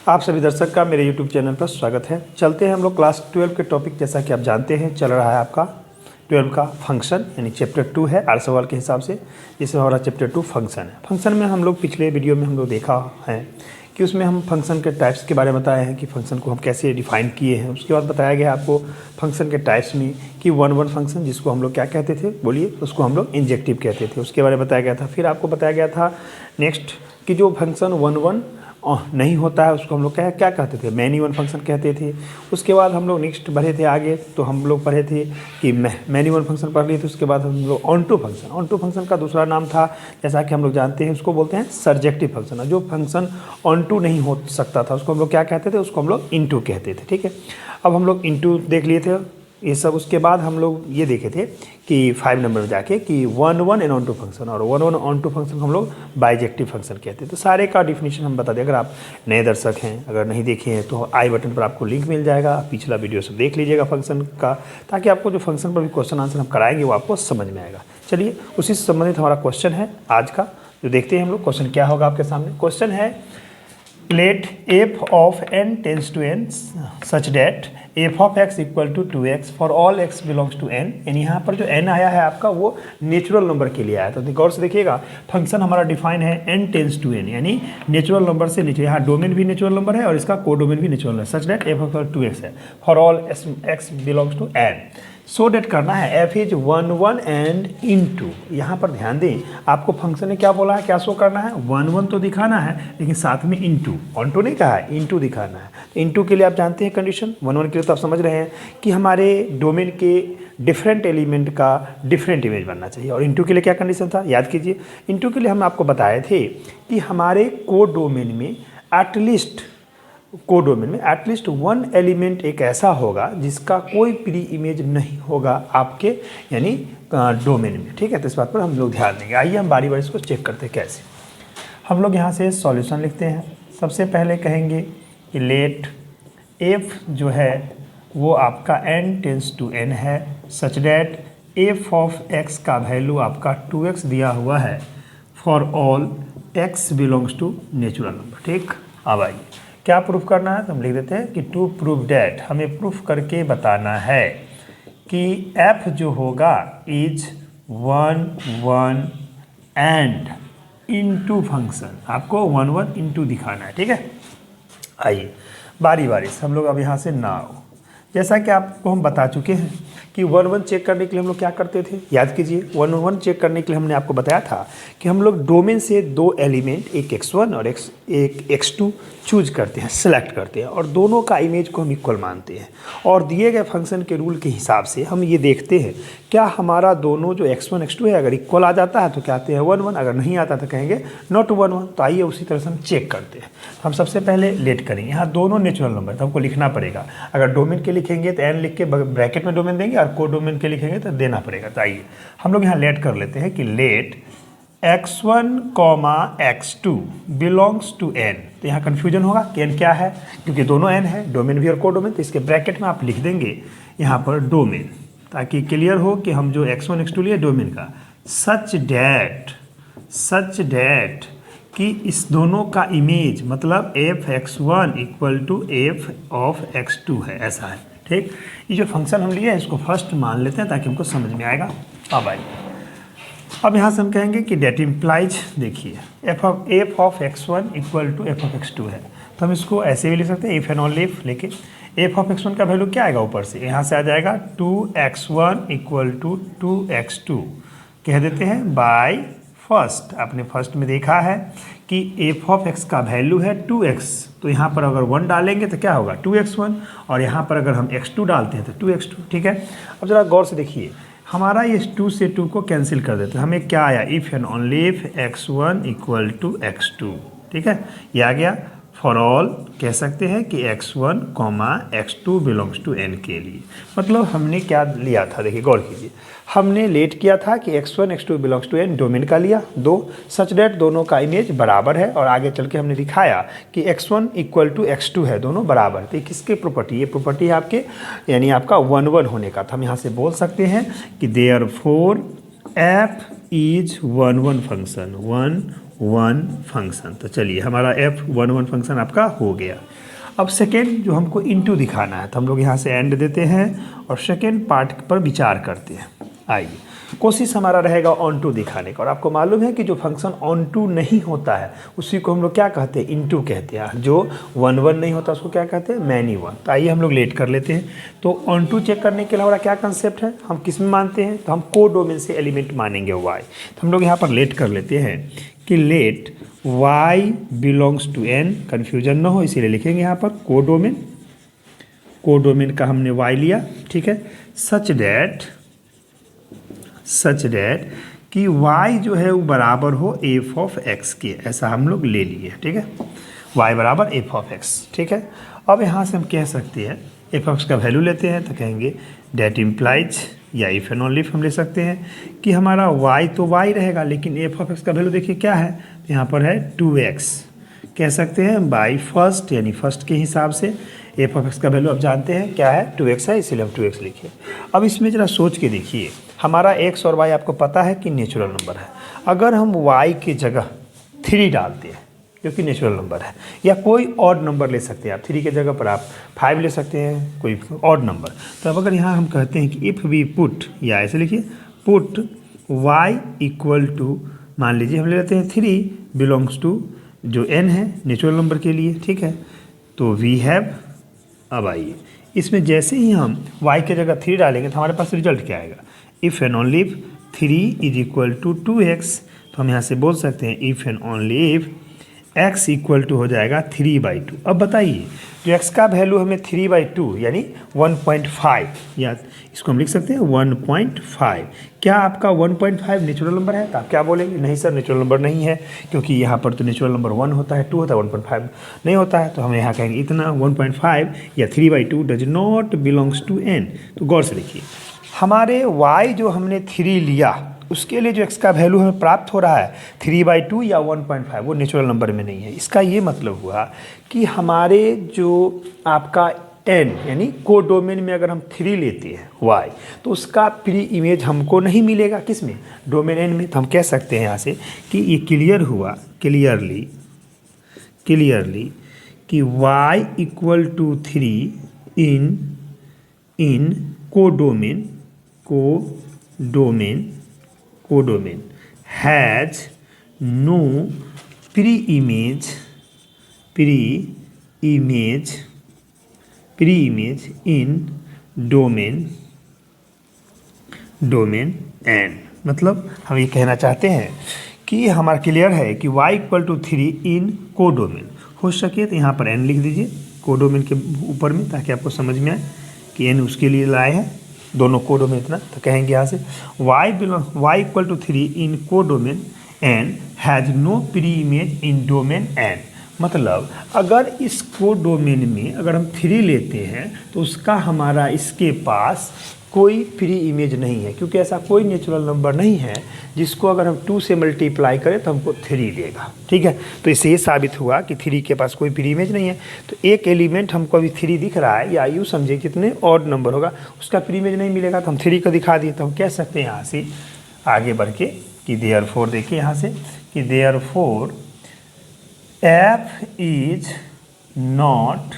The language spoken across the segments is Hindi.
आप सभी दर्शक का मेरे YouTube चैनल पर स्वागत है। चलते हैं हम लोग क्लास 12 के टॉपिक। जैसा कि आप जानते हैं चल रहा है आपका 12 का फंक्शन, यानी चैप्टर 2 है आर सवाल के हिसाब से, जिसमें हमारा चैप्टर 2 फंक्शन है। फंक्शन में हम लोग पिछले वीडियो में हम लोग देखा है कि उसमें हम फंक्शन के टाइप्स के बारे में बताए हैं कि फंक्शन को हम कैसे डिफाइन किए हैं। उसके बाद बताया गया आपको फंक्शन के टाइप्स में कि वन फंक्शन, जिसको हम लोग क्या कहते थे, बोलिए, उसको हम लोग इंजेक्टिव कहते थे, उसके बारे में बताया गया था। फिर आपको बताया गया था नेक्स्ट कि जो फंक्शन वन नहीं होता है उसको हम लोग क्या कहते थे, मैनी वन फंक्शन कहते थे। उसके बाद हम लोग नेक्स्ट बढ़े थे आगे, तो हम लोग पढ़े थे कि मैनी वन फंक्शन पढ़ लिए थे। उसके बाद हम लोग ऑन टू फंक्शन का दूसरा नाम था, जैसा कि हम लोग जानते हैं, उसको बोलते हैं सर्जेक्टिव फंक्शन। जो फंक्शन ऑन टू नहीं हो सकता था उसको हम लोग क्या कहते थे, उसको हम लोग इनटू कहते थे। ठीक है, अब हम लोग इनटू देख लिए थे ये सब। उसके बाद हम लोग ये देखे थे कि 5 नंबर में जाके कि one and onto function, और वन ऑन टू फंक्शन को हम लोग बाइजेक्टिव फंक्शन कहते हैं। तो सारे का डिफिनीशन हम बता दें। अगर आप नए दर्शक हैं, अगर नहीं देखे हैं, तो आई बटन पर आपको लिंक मिल जाएगा, पिछला वीडियो सब देख लीजिएगा फंक्शन का, ताकि आपको जो फंक्शन पर भी क्वेश्चन आंसर हम कराएंगे वो आपको समझ में आएगा। चलिए, उसी से संबंधित हमारा क्वेश्चन है आज का, जो देखते हैं हम लोग। क्वेश्चन क्या होगा आपके सामने? क्वेश्चन है let f of n tends to n such that f of x equal to 2x for all x belongs to n। यानी यहाँ पर जो n आया है आपका वो नेचुरल नंबर के लिए आया। तो गौर से देखिएगा, फंक्शन हमारा डिफाइन है n टेंस टू n, यानी नेचुरल नंबर से नीचे। यहाँ डोमेन भी नेचुरल नंबर है और इसका को डोमेन भी नेचुरल है, such that f of 2x है for all x belongs to n। So that करना है f is one and into. यहाँ पर ध्यान दें, आपको फंक्शन ने क्या बोला है, क्या शो करना है, वन तो दिखाना है, लेकिन साथ में इनटू, ऑन टू नहीं कहा है, इनटू दिखाना है। तो इनटू के लिए आप जानते हैं कंडीशन, वन के लिए तो आप समझ रहे हैं कि हमारे डोमेन के डिफरेंट एलिमेंट का डिफरेंट इमेज बनना चाहिए। और इनटू के लिए क्या कंडीशन था, याद कीजिए। इनटू के लिए हम आपको बताए थे कि हमारे को डोमेन में एटलीस्ट वन एलिमेंट एक ऐसा होगा जिसका कोई प्री इमेज नहीं होगा आपके, यानी डोमेन में। ठीक है, तो इस बात पर हम लोग ध्यान देंगे। आइए हम बारी बारी इसको चेक करते हैं कैसे। हम लोग यहाँ से सॉल्यूशन लिखते हैं। सबसे पहले कहेंगे कि लेट f जो है वो आपका n टेंस टू n है, such that f of x का वैल्यू आपका 2x दिया हुआ है for all x belongs to natural number. ठीक, अब आइए क्या प्रूफ करना है, तो हम लिख देते हैं कि टू प्रूफ डैट, हमें प्रूफ करके बताना है कि f जो होगा is one and into function. आपको वन इनटू दिखाना है। ठीक है, आइए बारी बारी से हम लोग अब यहाँ से नाउ, जैसा कि आपको हम बता चुके हैं कि वन चेक करने के लिए हम लोग क्या करते थे, याद कीजिए। वन चेक करने के लिए हमने आपको बताया था कि हम लोग डोमेन से दो एलिमेंट, एक x1 और एक x2 चूज करते हैं, सेलेक्ट करते हैं, और दोनों का इमेज को हम इक्वल मानते हैं। और दिए गए फंक्शन के रूल के हिसाब से हम ये देखते हैं क्या हमारा दोनों जो x1 x2 है, अगर इक्वल आ जाता है तो कहते हैं वन, अगर नहीं आता तो कहेंगे नॉट वन। तो आइए उसी तरह से हम चेक करते हैं। हम सबसे पहले लेट करेंगे, यहाँ दोनों नेचुरल नंबर तो हमको लिखना पड़ेगा। अगर डोमेन के लिखेंगे तो n लिख के ब्रैकेट में डोमेन देंगे, और को डोमेन के लिखेंगे तो देना पड़ेगा। तो आइए हम लोग यहाँ लेट कर लेते हैं कि let x1, x2 belongs to n। तो यहाँ कन्फ्यूजन होगा कि n क्या है, क्योंकि दोनों n है, डोमेन भी और को डोमेन। तो इसके ब्रैकेट में आप लिख देंगे यहाँ पर डोमेन, ताकि क्लियर हो कि हम जो x1 x2 लिए डोमेन का, सच डैट कि इस दोनों का इमेज मतलब f(x1) equal to f of x2 है, ऐसा है। ठीक, ये जो फंक्शन हम लिए हैं इसको फर्स्ट मान लेते हैं ताकि हमको समझ में आएगा। अब यहाँ से हम कहेंगे कि डेट इम्प्लाइज, देखिए f of x1 equal to f of x2 है, तो हम इसको ऐसे भी लिख सकते हैं, इफ एंड ओनली इफ। लेकिन f ऑफ x1 का वैल्यू क्या आएगा, ऊपर से यहाँ से आ जाएगा 2x1 इक्वल टू 2x2, कह देते हैं बाय फर्स्ट। आपने फर्स्ट में देखा है कि f ऑफ x का वैल्यू है 2x, तो यहाँ पर अगर 1 डालेंगे तो क्या होगा 2x1, और यहाँ पर अगर हम x2 डालते हैं तो 2x2। ठीक है, अब जरा गौर से देखिए, हमारा ये 2 से 2 को कैंसिल कर देते हैं, हमें क्या आया, if and only if x1 equal to x2। ठीक है, ये आ गया फॉर ऑल, कह सकते हैं कि x1, x2 belongs to n के लिए। मतलब हमने क्या लिया था, देखिए गौर कीजिए, हमने लेट किया था कि x1 x2 belongs to n, domain का लिया 2, सच डेट दोनों का इमेज बराबर है, और आगे चल के हमने दिखाया कि x1 इक्वल टू x2 है, दोनों बराबर। तो किसकी प्रॉपर्टी, ये प्रॉपर्टी है आपके, यानी आपका वन होने का। तो हम यहाँ से बोल सकते हैं कि therefore f is one function, one function. तो चलिए हमारा f11 फंक्शन आपका हो गया। अब सेकेंड जो हमको इनटू दिखाना है तो हम लोग यहाँ से एंड देते हैं और सेकेंड पार्ट पर विचार करते हैं। आइए, कोशिश हमारा रहेगा ऑन टू दिखाने का। और आपको मालूम है कि जो फंक्शन ऑन टू नहीं होता है उसी को हम लोग क्या कहते हैं, इनटू कहते हैं। जो 1 1 नहीं होता उसको क्या कहते हैं, मैनी वन। तो आइए हम लोग लेट कर लेते हैं। तो ऑन टू चेक करने के लिए हमारा क्या कंसेप्ट है, हम किस में मानते हैं, तो हम कोडोमेन से एलिमेंट मानेंगे y। तो हम लोग यहाँ पर लेट कर लेते हैं कि let y belongs to n, confusion ना हो इसीलिए लिखेंगे यहाँ पर कोडोमेन। कोडोमेन का हमने y लिया, ठीक है, सच दैट कि y जो है वो बराबर हो f ऑफ x के, ऐसा हम लोग ले लिए, ठीक है, y बराबर f ऑफ x, ठीक है। अब यहाँ से हम कह सकते हैं f ऑफ x का वैल्यू लेते हैं तो कहेंगे डेट इम्प्लाइज, या इफ एंड ओनली इफ हम ले सकते हैं कि हमारा y तो y रहेगा लेकिन f ऑफ x का वैल्यू देखिए क्या है, तो यहाँ पर है 2x। कह सकते हैं बाई फर्स्ट यानी फर्स्ट के हिसाब से f ऑफ x का वैल्यू आप जानते हैं क्या है, 2x है, इसीलिए हम 2x लिखे। अब इसमें ज़रा सोच के देखिए, हमारा x और y आपको पता है कि नेचुरल नंबर है। अगर हम y की जगह 3 डालते हैं क्योंकि नेचुरल नंबर है, या कोई ऑड नंबर ले सकते हैं आप, 3 की जगह पर आप 5 ले सकते हैं, कोई ऑड नंबर। तो अब अगर यहाँ हम कहते हैं कि इफ़ वी पुट, या ऐसे लिखिए पुट y इक्वल टू, मान लीजिए हम ले लेते हैं 3 बिलोंग्स टू जो n है नेचुरल नंबर के लिए, ठीक है, तो वी हैव। अब आइए इसमें जैसे ही हम y की जगह 3 डालेंगे तो हमारे पास रिजल्ट क्या आएगा, if and only if 3 is equal to 2x। तो हम यहाँ से बोल सकते हैं if and only if x equal to हो जाएगा 3/2। अब बताइए जो x का वैल्यू हमें 3/2 यानी 1.5, या इसको हम लिख सकते हैं 1.5। क्या आपका 1.5 नेचुरल नंबर है? तो आप क्या बोलेंगे, नहीं सर नेचुरल नंबर नहीं है, क्योंकि यहाँ पर तो नेचुरल नंबर 1 होता है, 2 होता है, 1.5 नहीं होता है। तो हम यहाँ कहेंगे इतना 1.5 या 3/2 does not belongs to n। तो गौर से देखिए, हमारे y जो हमने 3 लिया उसके लिए जो x का वैल्यू हमें प्राप्त हो रहा है 3/2 या 1.5, वो नेचुरल नंबर में नहीं है। इसका ये मतलब हुआ कि हमारे जो आपका n यानी कोडोमेन में अगर हम 3 लेते हैं y, तो उसका प्री इमेज हमको नहीं मिलेगा, किस में, डोमेन n में। तो हम कह सकते हैं यहाँ से कि ये क्लियर हुआ क्लियरली कि y equal to 3 in codomain has no pre image in domain n। मतलब हम ये कहना चाहते हैं कि हमारा क्लियर है कि y equal to 3 in codomain. हो सके तो यहाँ पर n लिख दीजिए कोडोमेन के ऊपर में, ताकि आपको समझ में आए कि n उसके लिए लाए हैं, दोनों कोडोमेन इतना। तो कहेंगे यहाँ से y equal to 3 in codomain n has no pre image in domain n। मतलब अगर इस कोडोमेन में अगर हम 3 लेते हैं तो उसका हमारा इसके पास कोई प्री इमेज नहीं है, क्योंकि ऐसा कोई नेचुरल नंबर नहीं है जिसको अगर हम 2 से मल्टीप्लाई करें तो हमको 3 देगा, ठीक है। तो इससे ये साबित हुआ कि 3 के पास कोई प्री इमेज नहीं है। तो एक एलिमेंट हमको अभी 3 दिख रहा है, या यूँ समझे कितने ऑड नंबर होगा उसका प्री इमेज नहीं मिलेगा, तो हम 3 को दिखा दिए। तो हम कह सकते हैं यहाँ से आगे बढ़ के कि देयरफॉर, देखिए यहाँ से कि therefore f is not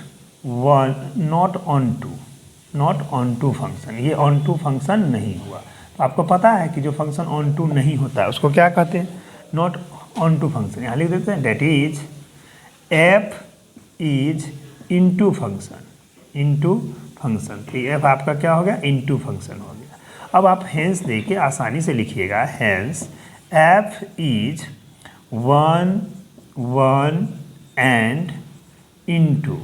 onto function. ये ऑन टू फंक्शन नहीं हुआ। तो आपको पता है कि जो फंक्शन ऑन टू नहीं होता है उसको क्या कहते हैं, नॉट ऑन टू फंक्शन। यहाँ लिख देते हैं that is f is into function. तो f आपका क्या हो गया, इनटू फंक्शन हो गया। अब आप हेंस दे के आसानी से लिखिएगा, hence f is 1 1 and into,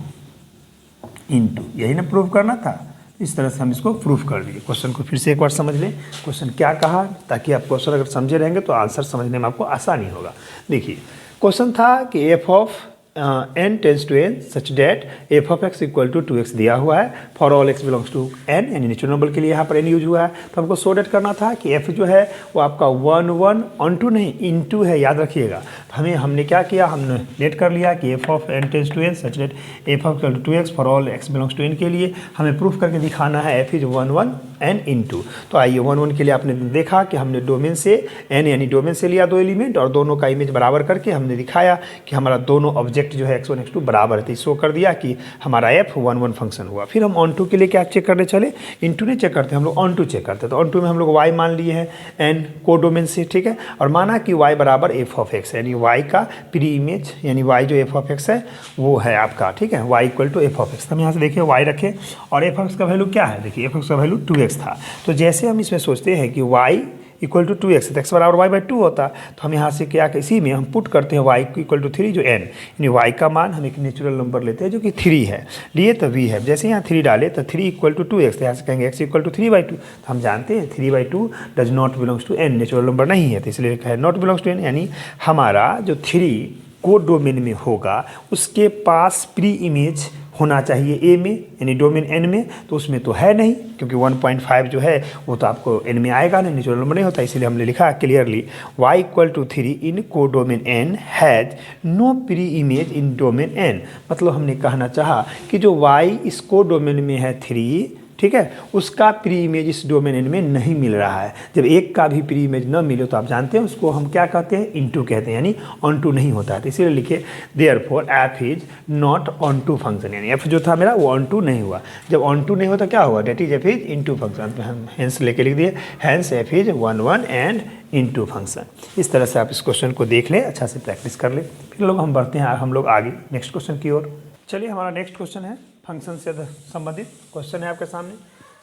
यही ना प्रूव करना था। इस तरह से हम इसको प्रूफ कर दिए। क्वेश्चन को फिर से एक बार समझ लें, क्वेश्चन क्या कहा, ताकि आप क्वेश्चन अगर समझे रहेंगे तो आंसर समझने में आपको आसानी होगा। देखिए क्वेश्चन था कि f of n tends to n such that f of x equal to 2x दिया हुआ है for all x belongs to n, यानी नेचुरल नंबर के लिए यहाँ पर n यूज हुआ है। तो हमको सो डेट करना था कि f जो है वो आपका 1 1 ऑन टू नहीं इनटू है, याद रखिएगा। तो हमने क्या किया, हमने डेट कर लिया कि f of n tends to n such that f of equal to 2x for all x belongs to n के लिए हमें प्रूफ करके दिखाना है f इज 1 1 n इनटू। तो आइए 1 1 के लिए आपने देखा कि हमने डोमेन से n यानी डोमेन से लिया 2 एलिमेंट और दोनों का इमेज बराबर करके हमने दिखाया कि हमारा दोनों ऑब्जेक्ट जो है x1 x2 बराबर है। तो शो कर दिया कि हमारा f 1 1 फंक्शन हुआ। फिर हम ऑन टू के लिए क्या चेक करने चले, इनटू नहीं चेक करते, हम लोग ऑन टू चेक करते। तो ऑन टू में हम लोग y मान लिए हैं n को डोमेन से, ठीक है, और माना कि y बराबर f ऑफ x, यानी y का प्री इमेज यानी y जो f ऑफ x है वो है आपका, ठीक है, y equal to f of x। हम यहाँ से देखिए y रखें और f ऑफ x का वैल्यू क्या है, देखिए f ऑफ x का वैल्यू 2x था। तो जैसे हम इसमें सोचते हैं कि y इक्वल टू 2x, तो x बराबर y बाई 2 होता, तो हम यहाँ से क्या इसी में हम पुट करते हैं y इक्वल टू 3 जो n, यानी y का मान हम एक नेचुरल नंबर लेते हैं जो कि 3 है, लिए तो v है। जैसे यहाँ 3 डाले तो 3 इक्वल टू 2x, तो यहाँ से कहेंगे x इक्वल टू 3 बाई 2। तो हम जानते हैं 3 by 2 does not belongs to n, natural number नहीं है, तो इसलिए लिखा है नॉट बिलोंग्स टू n, यानी हमारा जो 3 को डोमेन में होगा उसके पास प्री इमेज होना चाहिए ए में, यानी डोमेन एन में, तो उसमें तो है नहीं क्योंकि 1.5 जो है वो तो आपको एन में आएगा नहीं, नेचुरल नंबर नहीं होता। इसलिए हमने लिखा clearly y equal to 3 in codomain n has no pre image in domain n. मतलब हमने कहना चाहा कि जो y इस को डोमेन में है 3, ठीक है, उसका प्री इमेज इस डोमेन एन में नहीं मिल रहा है। जब एक का भी प्री इमेज न मिले तो आप जानते हैं उसको हम क्या कहते हैं, इनटू कहते हैं, यानी ऑन टू नहीं होता है। तो इसीलिए लिखे therefore f is not onto function, यानी f जो था मेरा वो ऑन टू नहीं हुआ। जब ऑन टू नहीं होता क्या हुआ, that is f is into function. तो हम हेंस लेके लिख दिए hence f is 1 1 and into function. इस तरह से आप इस क्वेश्चन को देख लें, अच्छा से प्रैक्टिस कर लें। फिर लोग हम बढ़ते हैं हम लोग आगे नेक्स्ट क्वेश्चन की ओर। चलिए हमारा नेक्स्ट क्वेश्चन है फंक्शन से संबंधित क्वेश्चन है आपके सामने।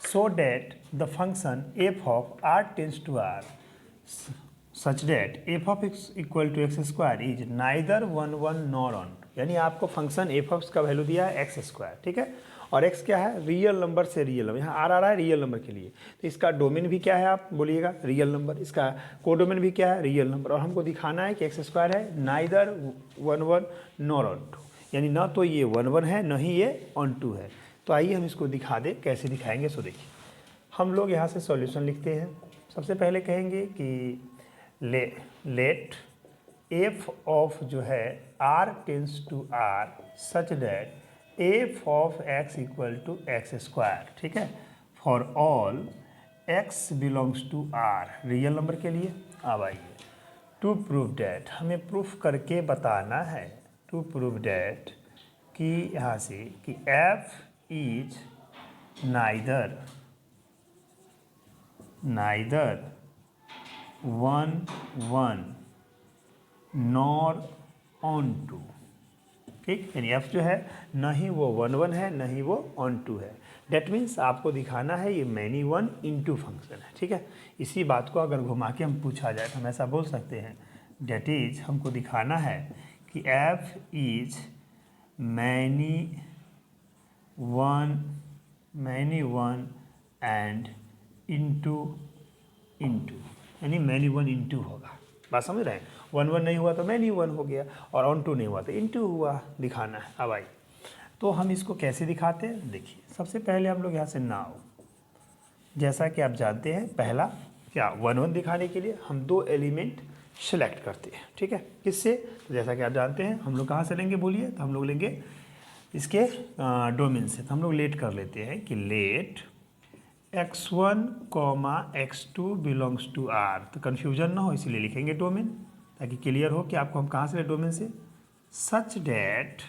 So that the function f of r tends to r such that f of x equal to x square is neither 1 1 nor onto, यानी आपको फंक्शन एफ ऑफ का वैल्यू दिया है एक्स स्क्वायर, ठीक है, और x क्या है, रियल नंबर से रियल नंबर, यहाँ r आ रहा है रियल नंबर के लिए, तो इसका डोमेन भी क्या है आप बोलिएगा, रियल नंबर, इसका को डोमेन भी क्या है, रियल नंबर, और हमको दिखाना है कि एक्स स्क्वायर है नाइदर 1 1 नॉर ऑन टू, यानी ना तो ये 1 1 है ना ही ये ऑन टू है। तो आइए हम इसको दिखा दें, कैसे दिखाएंगे सो देखिए। हम लोग यहाँ से सॉल्यूशन लिखते हैं। सबसे पहले कहेंगे कि लेट एफ ऑफ जो है r tends to r such that f of x equal to x square, ठीक है, for all x belongs to r, real number के लिए। अब आइए टू प्रूव डैट, हमें प्रूफ करके बताना है, टू प्रूव डैट कि यहाँ से कि f is neither 1 1 nor onto, ठीक, यानी f जो है ना ही वो 1 1 है ना ही वो ऑन टू है। डेट मीन्स आपको दिखाना है ये मैनी 1 इनटू फंक्शन है, ठीक है। इसी बात को अगर घुमा के हम पूछा जाए तो हम ऐसा बोल सकते हैं, डेट इज हमको दिखाना है कि f is many 1 and into यानी मैनी 1 इनटू होगा, बात समझ रहे हैं। 1 1 नहीं हुआ तो मैनी 1 हो गया, और ऑन टू नहीं हुआ तो इनटू हुआ, दिखाना है। अब आइए तो हम इसको कैसे दिखाते हैं, देखिए सबसे पहले हम लोग यहाँ से नाउ, जैसा कि आप जानते हैं पहला क्या 1 1 दिखाने के लिए हम 2 एलिमेंट सेलेक्ट करते हैं, ठीक है, किससे, तो जैसा कि आप जानते हैं हम लोग कहाँ से लेंगे बोलिए, तो हम लोग लेंगे इसके डोमेन से। तो हम लोग लेट कर लेते हैं कि let x1, x2 belongs to r, तो कन्फ्यूजन ना हो इसलिए लिखेंगे डोमेन, ताकि क्लियर हो कि आपको हम कहाँ से ले डोमेन से, सच डैट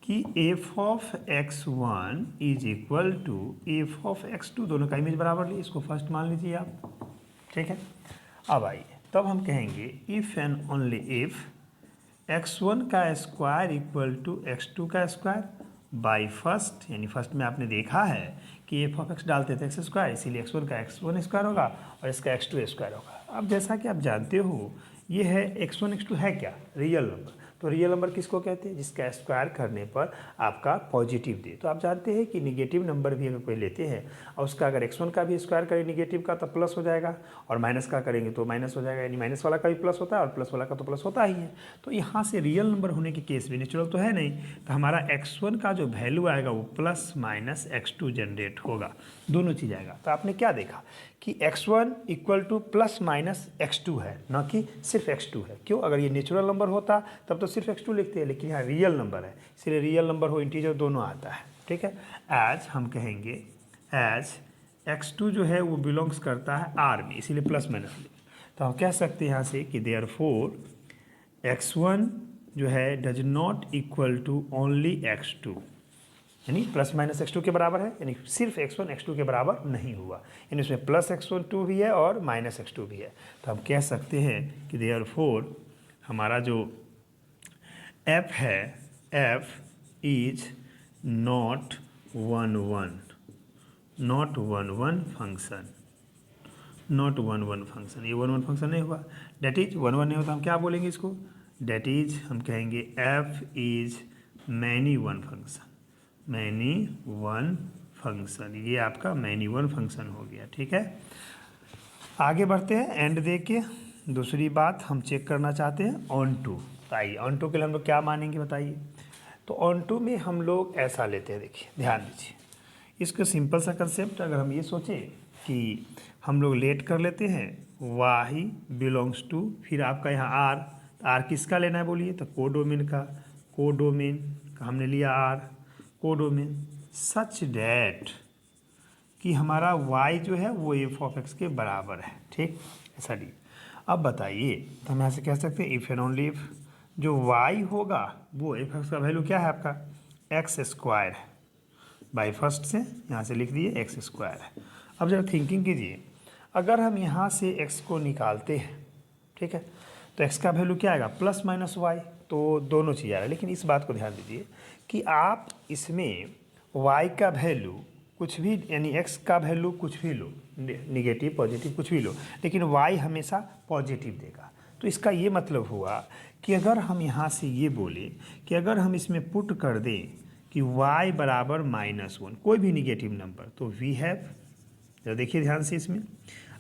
कि f of x1 is equal to f of x2, दोनों का इमेज बराबर लिए, इसको फर्स्ट मान लीजिए आप, ठीक है। अब आइए तब हम कहेंगे if and only if x1 का स्क्वायर इक्वल टू x2 का स्क्वायर बाई फर्स्ट, यानी फर्स्ट में आपने देखा है कि एफ ऑफ एक्स डालते थे एक्स स्क्वायर, इसीलिए x1 का x1 स्क्वायर होगा और इसका x2 स्क्वायर होगा। अब जैसा कि आप जानते हो ये है x1 x2 है क्या, रियल नंबर, तो रियल नंबर किसको कहते हैं? जिसका स्क्वायर करने पर आपका पॉजिटिव दे। तो आप जानते हैं कि निगेटिव नंबर भी अगर कोई लेते हैं और उसका अगर x1 का भी स्क्वायर करें निगेटिव का तो प्लस हो जाएगा, और माइनस का करेंगे तो माइनस हो जाएगा, यानी माइनस वाला का भी प्लस होता है और प्लस वाला का तो प्लस होता ही है। तो यहाँ से रियल नंबर होने के केस में नेचुरल तो है नहीं, तो हमारा x1 का जो वैल्यू आएगा वो प्लस माइनस x2 जनरेट होगा, दोनों चीज़ आएगा। तो आपने क्या देखा कि x1 equal two plus minus x2 है, ना कि सिर्फ x2 है। क्यों? अगर ये नेचुरल नंबर होता तब तो सिर्फ x2 लिखते हैं, लेकिन यहाँ रियल नंबर है, इसलिए रियल नंबर हो इंटीजर दोनों आता है। ठीक है, एज हम कहेंगे एज x2 जो है वो बिलोंग्स करता है R में, इसीलिए प्लस माइनस। तो हम कह सकते हैं यहाँ से कि देयरफॉर x1 जो है does not equal to only x2, यानी प्लस माइनस x2 के बराबर है, यानी सिर्फ x1 x2 के बराबर नहीं हुआ, यानी उसमें प्लस x2 भी है और माइनस x2 भी है। तो हम कह सकते हैं कि देयरफॉर हमारा जो f है f is not 1 1 function, not 1 1 function. ये 1 1 फंक्शन नहीं हुआ, डेट इज 1 1 नहीं होता, हम क्या बोलेंगे इसको? डेट इज हम कहेंगे f is many one function, many one function. ये आपका मैनी वन फंक्शन हो गया। ठीक है, आगे बढ़ते हैं। एंड दे के दूसरी बात हम चेक करना चाहते हैं ऑन टू। तो आइए ऑन टू के लिए हम लोग क्या मानेंगे बताइए। तो ऑन टू में हम लोग ऐसा लेते हैं, देखिए ध्यान दीजिए, इसका सिंपल सा कंसेप्ट अगर हम ये सोचें कि हम लोग लेट कर लेते हैं y बिलोंग्स टू, फिर आपका यहाँ r किसका लेना है बोलिए? तो कोडोमेन का, कोडोमेन का हमने लिया r, कोडोमेन सच डैट कि हमारा y जो है वो f(x) के बराबर है। ठीक, ऐसा डी। अब बताइए, तो हम यहाँ से कह सकते हैं इफ़ एंड ओनली इफ जो y होगा वो f(x) का वैल्यू क्या है आपका? x स्क्वायर है, बाई फर्स्ट से यहाँ से लिख दिए x स्क्वायर है। अब जरा थिंकिंग कीजिए, अगर हम यहाँ से x को निकालते हैं, ठीक है, तो x का वैल्यू क्या आएगा? प्लस माइनस y, तो दोनों चीज़ आ रहा है। लेकिन इस बात को ध्यान दीजिए कि आप इसमें y का वैल्यू कुछ भी, यानी x का वैल्यू कुछ भी लो, निगेटिव पॉजिटिव कुछ भी लो, लेकिन y हमेशा पॉजिटिव देगा। तो इसका ये मतलब हुआ कि अगर हम यहाँ से ये बोले कि अगर हम इसमें पुट कर दें कि y बराबर -1 कोई भी निगेटिव नंबर, तो वी हैव, जरा देखिए ध्यान से इसमें,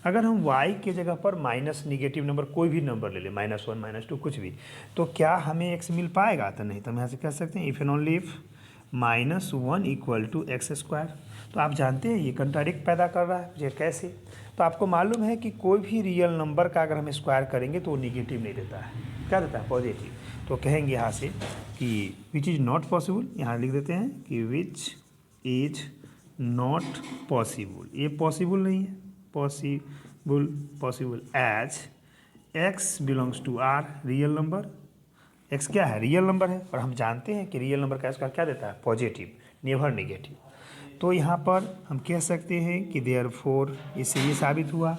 अगर हम y के जगह पर माइनस निगेटिव नंबर कोई भी नंबर ले लें, -1 -2 कुछ भी, तो क्या हमें x मिल पाएगा? तो नहीं। तो हम यहाँ से कह सकते हैं if and only if -1 equal to x square. तो आप जानते हैं ये कंट्राडिक्ट पैदा कर रहा है, ये कैसे? तो आपको मालूम है कि कोई भी रियल नंबर का अगर हम स्क्वायर करेंगे तो वो निगेटिव नहीं देता है, क्या देता है? पॉजिटिव। तो कहेंगे यहाँ से कि विच इज़ नॉट पॉसिबल, यहाँ लिख देते हैं कि विच इज नॉट पॉसिबल, ये पॉसिबल नहीं है, possible as x belongs to r, real number, x क्या है? रियल नंबर है, और हम जानते हैं कि रियल नंबर का स्क्वायर क्या देता है? Positive, never negative. तो यहाँ पर हम कह सकते हैं कि देयरफॉर इससे ये साबित हुआ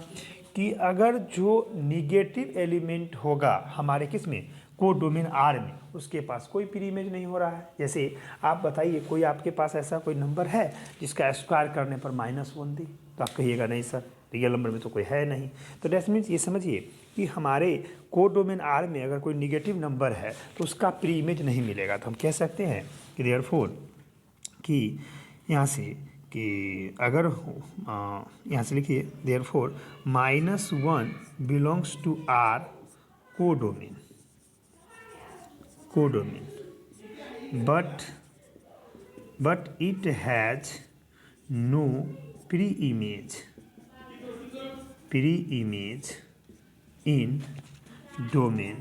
कि अगर जो निगेटिव एलिमेंट होगा हमारे किस में? कोडोमेन R में, उसके पास कोई प्री इमेज नहीं हो रहा है। जैसे आप बताइए कोई आपके पास ऐसा कोई नंबर है जिसका स्क्वायर करने पर -1 दी, तो आप कहिएगा नहीं सर, रियल नंबर में तो कोई है नहीं। तो दैट मीन्स ये समझिए कि हमारे कोडोमेन R में अगर कोई निगेटिव नंबर है तो उसका प्री इमेज नहीं मिलेगा। तो हम कह सकते हैं कि देयरफॉर कि यहाँ से कि अगर यहाँ से लिखिए therefore -1 belongs to R codomain, but it has no pre-image in domain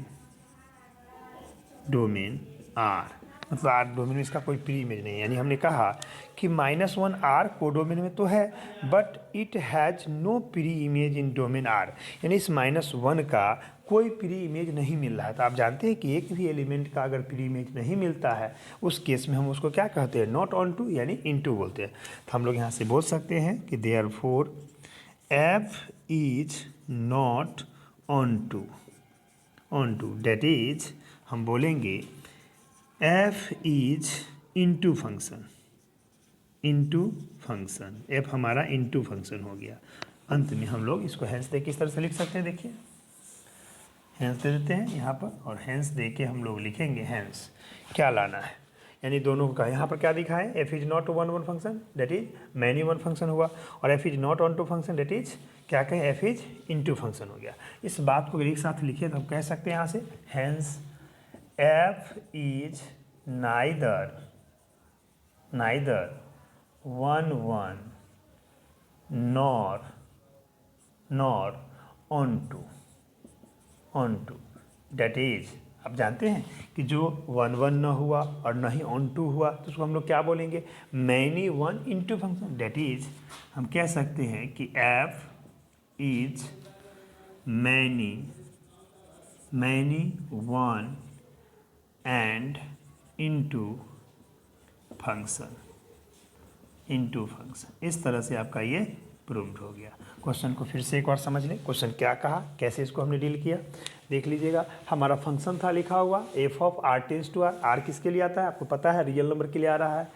R, मतलब R डोमेन में इसका कोई प्री इमेज नहीं है। यानी हमने कहा कि -1 R कोडोमेन में तो है, but it has no pre image in domain R, यानी इस -1 का कोई प्री इमेज नहीं मिल रहा है। तो आप जानते हैं कि एक भी एलिमेंट का अगर प्री इमेज नहीं मिलता है उस केस में हम उसको क्या कहते हैं? नॉट ऑन टू, यानी इनटू बोलते हैं। तो हम लोग यहाँ से बोल सकते हैं कि therefore f is not onto, that is हम बोलेंगे f is into function, f हमारा इनटू फंक्शन हो गया। अंत में हम लोग इसको हैंस दे किस तरह से लिख सकते हैं? देखिए हैंस दे देते हैं यहाँ पर, और हैंस दे के हम लोग लिखेंगे हैंस क्या लाना है, यानी दोनों का यहाँ पर क्या दिखा है, f is not one one function that is many one function हुआ, और f is not onto function that is क्या कहें, एफ इज इनटू फंक्शन हो गया। इस बात को एक साथ लिखिए तो हम कह सकते हैं यहाँ से hence f is neither one one nor onto that is, आप जानते हैं कि जो वन वन न हुआ और न ही ऑन टू हुआ तो उसको हम लोग क्या बोलेंगे, many one into function that is, हम कह सकते हैं कि f is many one and into function. इस तरह से आपका ये प्रूव्ड हो गया। क्वेश्चन को फिर से एक बार समझ लें, क्वेश्चन क्या कहा, कैसे इसको हमने डील किया, देख लीजिएगा। हमारा फंक्शन था लिखा हुआ f of R tends to R, R किसके लिए आता है आपको पता है, रियल नंबर के लिए आ रहा है,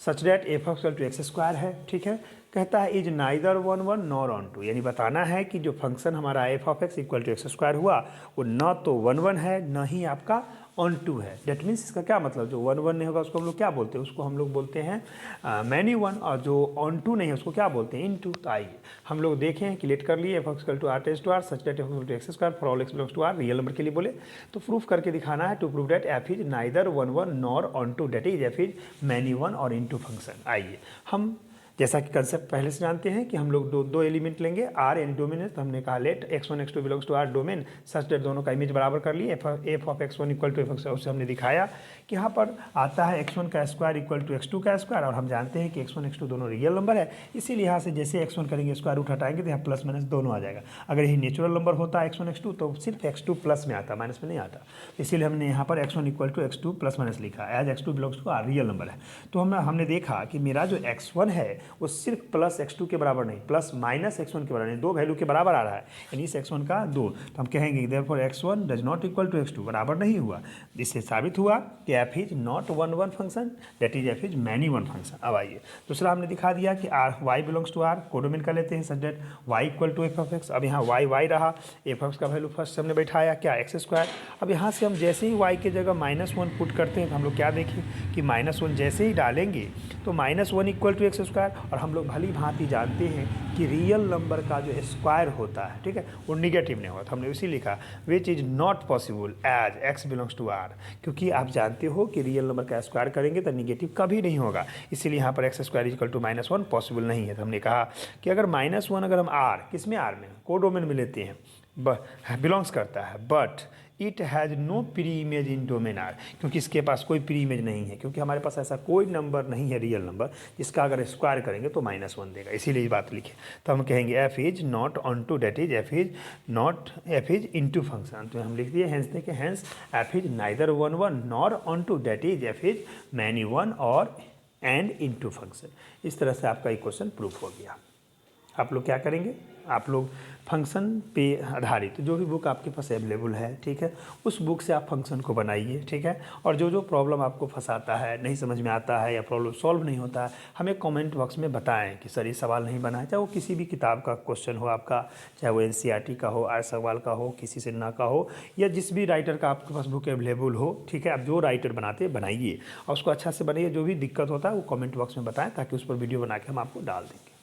such that f of two x square है, ठीक है। कहता है is neither one one nor onto, यानी बताना है कि जो फंक्शन हमारा f of x equal to x square हुआ वो न तो वन वन है न ही आपका ऑन टू है। डेट मीन्स इसका क्या मतलब, जो वन वन नहीं होगा उसको हम लोग क्या बोलते हैं, उसको हम लोग बोलते हैं मैनी वन, और जो ऑन टू नहीं है उसको क्या बोलते हैं, इन टू। तो आइए हम लोग देखें कि लेट कर लिए f x to R tends to R such that f to x square for all x belongs to R, real number के लिए बोले तो प्रूफ करके दिखाना है, to prove that f is neither one one nor onto that is f is many one और इन टू फंक्शन। आइए हम जैसा कि कंसेप्ट पहले से जानते हैं कि हम लोग दो एलिमेंट लेंगे, आर यानी डोमेन है, तो हमने कहा let x1 x2 belongs to R domain such that दोनों का इमेज बराबर कर लिए, f of x1 equal to f x, उससे हमने दिखाया कि यहाँ पर आता है x1 का स्क्वायर इक्वल टू x2 का स्क्वायर, और हम जानते हैं कि x1 x2 दोनों रियल नंबर है, इसीलिए यहाँ से जैसे x1 करेंगे स्क्वायर रूट हटाएंगे तो यहाँ प्लस माइनस दोनों आ जाएगा। अगर यही नेचुरल नंबर होता है x1 x2 तो सिर्फ x2 प्लस में आता, माइनस में नहीं आता, इसीलिए हमने यहाँ पर x1 equal to x2 plus minus लिखा, as x2 belongs to R real number है। तो हमने देखा कि मेरा जो x1 है वो सिर्फ प्लस x2 के बराबर नहीं, प्लस माइनस x1 के बराबर नहीं, दो वैल्यू के बराबर आ रहा है, यानी इस x1 का दो, तो हम कहेंगे therefore x1 does not equal to x2, बराबर नहीं हुआ। इससे साबित हुआ कि f is not one one function that is f is many one function. अब आइए दूसरा हमने दिखा दिया कि r y belongs to r, codomain का लेते हैं such that y equal to f of x. अब यहाँ y रहा, एफ ऑफ का वैल्यू फर्स्ट हमने बैठाया क्या, एक्स स्क्वायर। अब यहाँ से हम जैसे ही y की जगह -1 पुट करते हैं तो हम लोग क्या देखें कि -1 जैसे ही डालेंगे तो -1 इक्वल टू एक्स स्क्वायर, और हम लोग भली भांति जानते हैं कि रियल नंबर का जो स्क्वायर होता है, ठीक है, वो निगेटिव नहीं होता। हमने इसी लिखा which is not possible as x belongs to r, क्योंकि आप जानते हो कि रियल नंबर का स्क्वायर करेंगे तो निगेटिव कभी नहीं होगा, इसीलिए यहाँ पर x square equal to -1 possible नहीं है। तो हमने कहा कि अगर -1 अगर हम r किस में, r में कोडोमेन में लेते हैं, बिलोंग्स करता है, but it has no pre image in domain R, क्योंकि इसके पास कोई प्री इमेज नहीं है, क्योंकि हमारे पास ऐसा कोई नंबर नहीं है रियल नंबर जिसका अगर स्क्वायर करेंगे तो -1 देगा, इसीलिए ये बात लिखे। तो हम कहेंगे f is not onto that is f is into function, तो हम लिख दिए हैंस देखे hence f is neither one one nor onto that is f is many one और एंड इनटू फंक्शन। इस तरह से आपका ये क्वेश्चन प्रूफ हो गया। आप लोग क्या करेंगे, आप लोग फंक्शन पे आधारित जो भी बुक आपके पास अवेलेबल है, ठीक है, उस बुक से आप फंक्शन को बनाइए, ठीक है, और जो प्रॉब्लम आपको फंसाता है, नहीं समझ में आता है या प्रॉब्लम सॉल्व नहीं होता है, हमें कमेंट बॉक्स में बताएं कि सर ये सवाल नहीं बना है, चाहे वो किसी भी किताब का क्वेश्चन हो आपका, चाहे वो NCERT का हो, आर सवाल का हो, किसी से ना का हो, या जिस भी राइटर का आपके पास बुक अवेलेबल हो, ठीक है, आप जो राइटर बनाते बनाइए और उसको अच्छा से बनाइए, जो भी दिक्कत होता है वो कमेंट बॉक्स में बताएं ताकि उस पर वीडियो बना के हम आपको डाल देंगे।